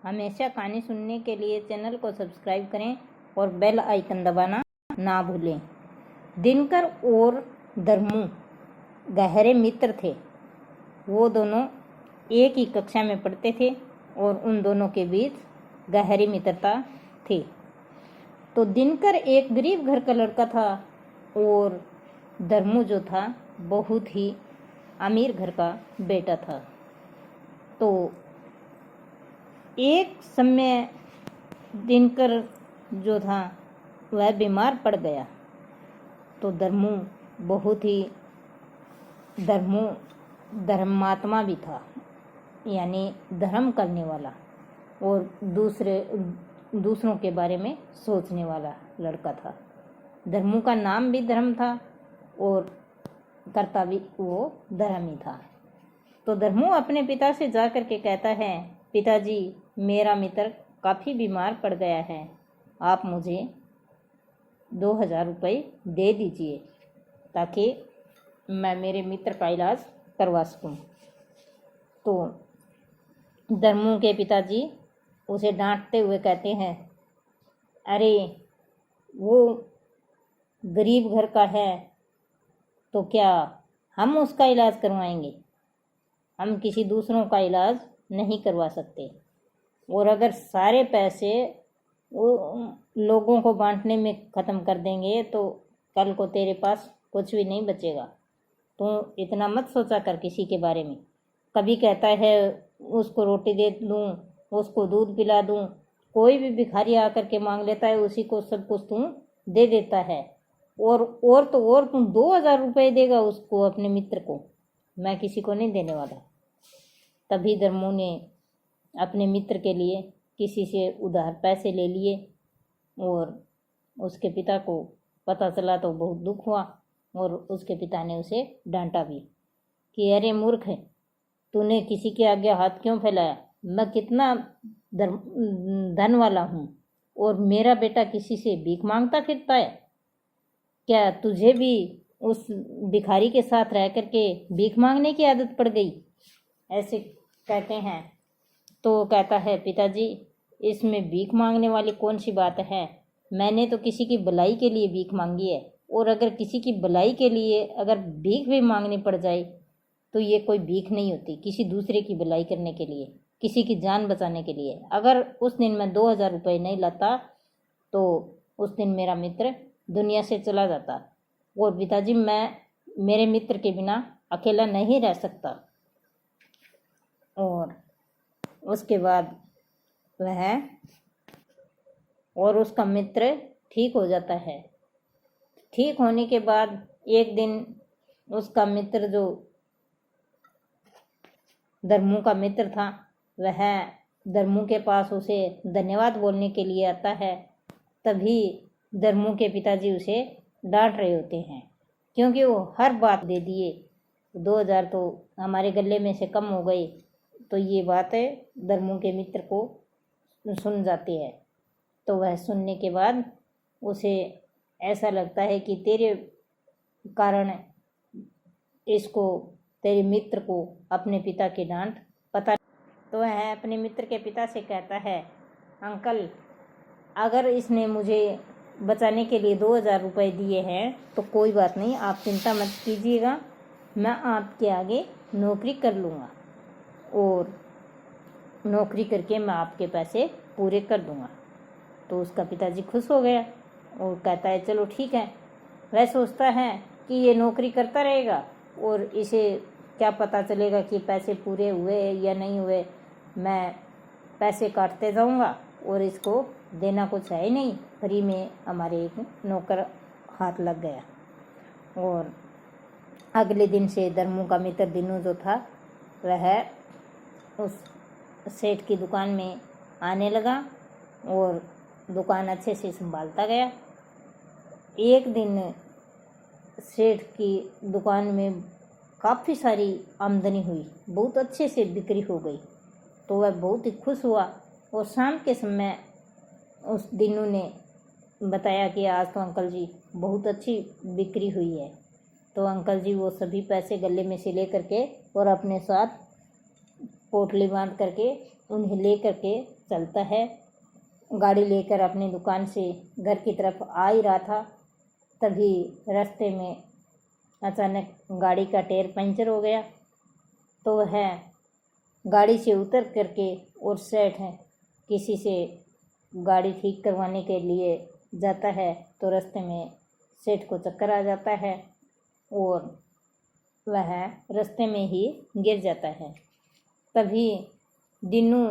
हमेशा कहानी सुनने के लिए चैनल को सब्सक्राइब करें और बेल आइकन दबाना ना भूलें। दिनकर और धर्मू गहरे मित्र थे। वो दोनों एक ही कक्षा में पढ़ते थे और उन दोनों के बीच गहरी मित्रता थी। तो दिनकर एक गरीब घर का लड़का था और धर्मू जो था बहुत ही अमीर घर का बेटा था। तो एक समय दिनकर जो था वह बीमार पड़ गया। तो धर्मू बहुत ही धर्मात्मा भी था, यानी धर्म करने वाला और दूसरों के बारे में सोचने वाला लड़का था। धर्मू का नाम भी धर्म था और करता भी वो धर्म ही था। तो धर्मू अपने पिता से जा कर के कहता है, पिताजी मेरा मित्र काफ़ी बीमार पड़ गया है, आप मुझे 2000 रुपये दे दीजिए ताकि मैं मेरे मित्र का इलाज करवा सकूं। तो धर्मू के पिताजी उसे डांटते हुए कहते हैं, अरे वो गरीब घर का है तो क्या हम उसका इलाज करवाएंगे? हम किसी दूसरों का इलाज नहीं करवा सकते। और अगर सारे पैसे वो लोगों को बांटने में ख़त्म कर देंगे तो कल को तेरे पास कुछ भी नहीं बचेगा। तो इतना मत सोचा कर किसी के बारे में। कभी कहता है उसको रोटी दे दूँ, उसको दूध पिला दूँ, कोई भी भिखारी आकर के मांग लेता है उसी को सब कुछ तू दे देता है। और तुम 2000 रुपये देगा उसको, अपने मित्र को। मैं किसी को नहीं देने वाला। तभी धर्मू ने अपने मित्र के लिए किसी से उधार पैसे ले लिए और उसके पिता को पता चला तो बहुत दुख हुआ और उसके पिता ने उसे डांटा भी कि अरे मूर्ख है, तूने किसी के आगे हाथ क्यों फैलाया? मैं कितना धन वाला हूँ और मेरा बेटा किसी से भीख मांगता फिरता है। क्या तुझे भी उस भिखारी के साथ रह करके भीख मांगने की आदत पड़ गई? ऐसे कहते हैं। तो कहता है, पिताजी इसमें भीख मांगने वाली कौन सी बात है? मैंने तो किसी की भलाई के लिए भीख मांगी है, और अगर किसी की भलाई के लिए अगर भीख भी मांगनी पड़ जाए तो ये कोई भीख नहीं होती, किसी दूसरे की भलाई करने के लिए, किसी की जान बचाने के लिए। अगर उस दिन मैं 2000 रुपये नहीं लाता तो उस दिन मेरा मित्र दुनिया से चला जाता। और पिताजी मैं मेरे मित्र के बिना अकेला नहीं रह सकता। और उसके बाद वह और उसका मित्र ठीक हो जाता है। ठीक होने के बाद एक दिन उसका मित्र जो धर्मू का मित्र था वह धर्मू के पास उसे धन्यवाद बोलने के लिए आता है। तभी धर्मू के पिताजी उसे डांट रहे होते हैं क्योंकि वो हर बात दे दिए। 2000 तो हमारे गले में से कम हो गई। तो ये बात धर्मू के मित्र को सुन जाती है। तो वह सुनने के बाद उसे ऐसा लगता है कि तेरे कारण इसको, तेरे मित्र को अपने पिता की डांट पता। तो वह अपने मित्र के पिता से कहता है, अंकल अगर इसने मुझे बचाने के लिए 2000 रुपये दिए हैं तो कोई बात नहीं, आप चिंता मत कीजिएगा, मैं आपके आगे नौकरी कर लूँगा और नौकरी करके मैं आपके पैसे पूरे कर दूँगा। तो उसका पिताजी खुश हो गया और कहता है चलो ठीक है। वह सोचता है कि ये नौकरी करता रहेगा और इसे क्या पता चलेगा कि पैसे पूरे हुए या नहीं हुए, मैं पैसे काटते जाऊंगा और इसको देना कुछ है ही नहीं, फ्री में हमारे एक नौकर हाथ लग गया। और अगले दिन से धर्मू का मित्र दिनू जो था वह उस सेठ की दुकान में आने लगा और दुकान अच्छे से संभालता गया। एक दिन सेठ की दुकान में काफ़ी सारी आमदनी हुई, बहुत अच्छे से बिक्री हो गई। तो वह बहुत ही खुश हुआ और शाम के समय उस दिनू ने बताया कि आज तो अंकल जी बहुत अच्छी बिक्री हुई है। तो अंकल जी वो सभी पैसे गले में से ले करके और अपने साथ पोटली बांध करके उन्हें ले करके चलता है। गाड़ी लेकर अपनी दुकान से घर की तरफ आ ही रहा था, तभी रास्ते में अचानक गाड़ी का टायर पंचर हो गया। तो वह गाड़ी से उतर करके और सेठ है किसी से गाड़ी ठीक करवाने के लिए जाता है, तो रास्ते में सेठ को चक्कर आ जाता है और वह रास्ते में ही गिर जाता है। तभी दिनू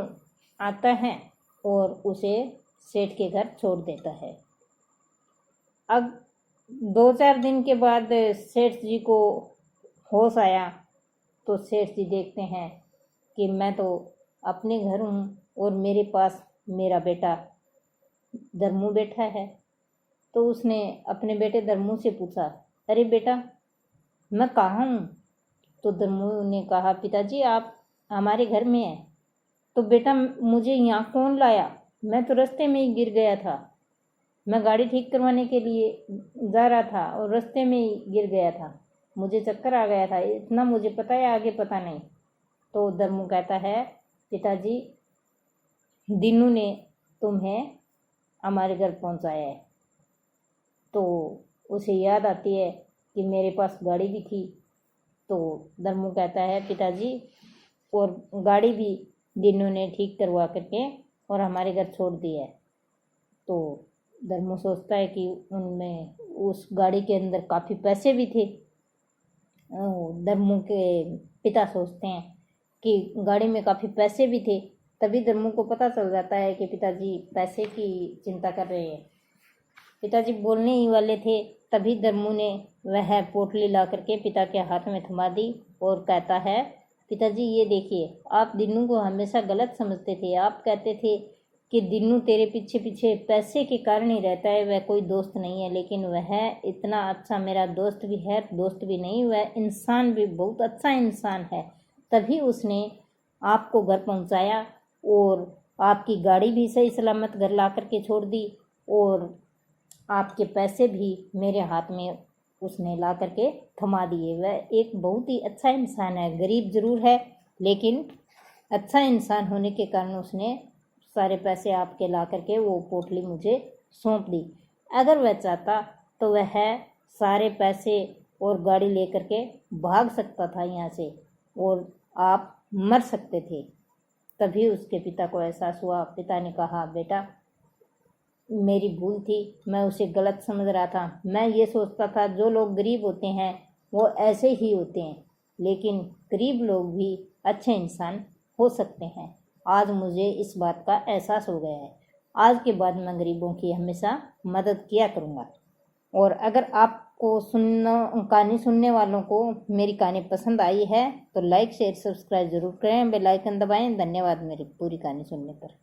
आता है और उसे सेठ के घर छोड़ देता है। अब 2-4 दिन के बाद सेठ जी को होश आया, तो सेठ जी देखते हैं कि मैं तो अपने घर हूँ और मेरे पास मेरा बेटा धर्मू बैठा है। तो उसने अपने बेटे धर्मू से पूछा, अरे बेटा मैं कहाँ हूँ? तो धर्मू ने कहा, पिताजी आप हमारे घर में हैं। तो बेटा मुझे यहाँ कौन लाया? मैं तो रास्ते में ही गिर गया था। मैं गाड़ी ठीक करवाने के लिए जा रहा था और रास्ते में ही गिर गया था, मुझे चक्कर आ गया था, इतना मुझे पता है, आगे पता नहीं। तो धर्मू कहता है, पिताजी दीनू ने तुम्हें हमारे घर पहुंचाया है। तो उसे याद आती है कि मेरे पास गाड़ी भी थी। तो धर्मू कहता है, पिताजी और गाड़ी भी दीनू ने ठीक करवा करके और हमारे घर छोड़ दी है। तो धर्मू सोचता है कि उनमें उस गाड़ी के अंदर काफ़ी पैसे भी थे। धर्मू के पिता सोचते हैं कि गाड़ी में काफ़ी पैसे भी थे। तभी धर्मू को पता चल जाता है कि पिताजी पैसे की चिंता कर रहे हैं। पिताजी बोलने ही वाले थे, तभी धर्मू ने वह पोटली ला करके पिता के हाथ में थमा दी और कहता है, पिताजी ये देखिए, आप दिनू को हमेशा गलत समझते थे। आप कहते थे कि दिनू तेरे पीछे पीछे पैसे के कारण ही रहता है, वह कोई दोस्त नहीं है। लेकिन वह इतना अच्छा मेरा दोस्त भी है, दोस्त भी नहीं, वह इंसान भी बहुत अच्छा इंसान है। तभी उसने आपको घर पहुंचाया और आपकी गाड़ी भी सही सलामत घर ला करके छोड़ दी और आपके पैसे भी मेरे हाथ में उसने ला करके थमा दिए। वह एक बहुत ही अच्छा इंसान है, गरीब जरूर है लेकिन अच्छा इंसान होने के कारण उसने सारे पैसे आपके ला करके वो पोटली मुझे सौंप दी। अगर वह चाहता तो वह सारे पैसे और गाड़ी ले करके भाग सकता था यहाँ से और आप मर सकते थे। तभी उसके पिता को एहसास हुआ। पिता ने कहा, बेटा मेरी भूल थी, मैं उसे गलत समझ रहा था। मैं ये सोचता था जो लोग गरीब होते हैं वो ऐसे ही होते हैं, लेकिन गरीब लोग भी अच्छे इंसान हो सकते हैं। आज मुझे इस बात का एहसास हो गया है। आज के बाद मैं गरीबों की हमेशा मदद किया करूँगा। और अगर आपको कहानी सुनने वालों को मेरी कहानी पसंद आई है तो लाइक शेयर सब्सक्राइब जरूर करें, बेल आइकन दबाएं। धन्यवाद मेरी पूरी कहानी सुनने पर।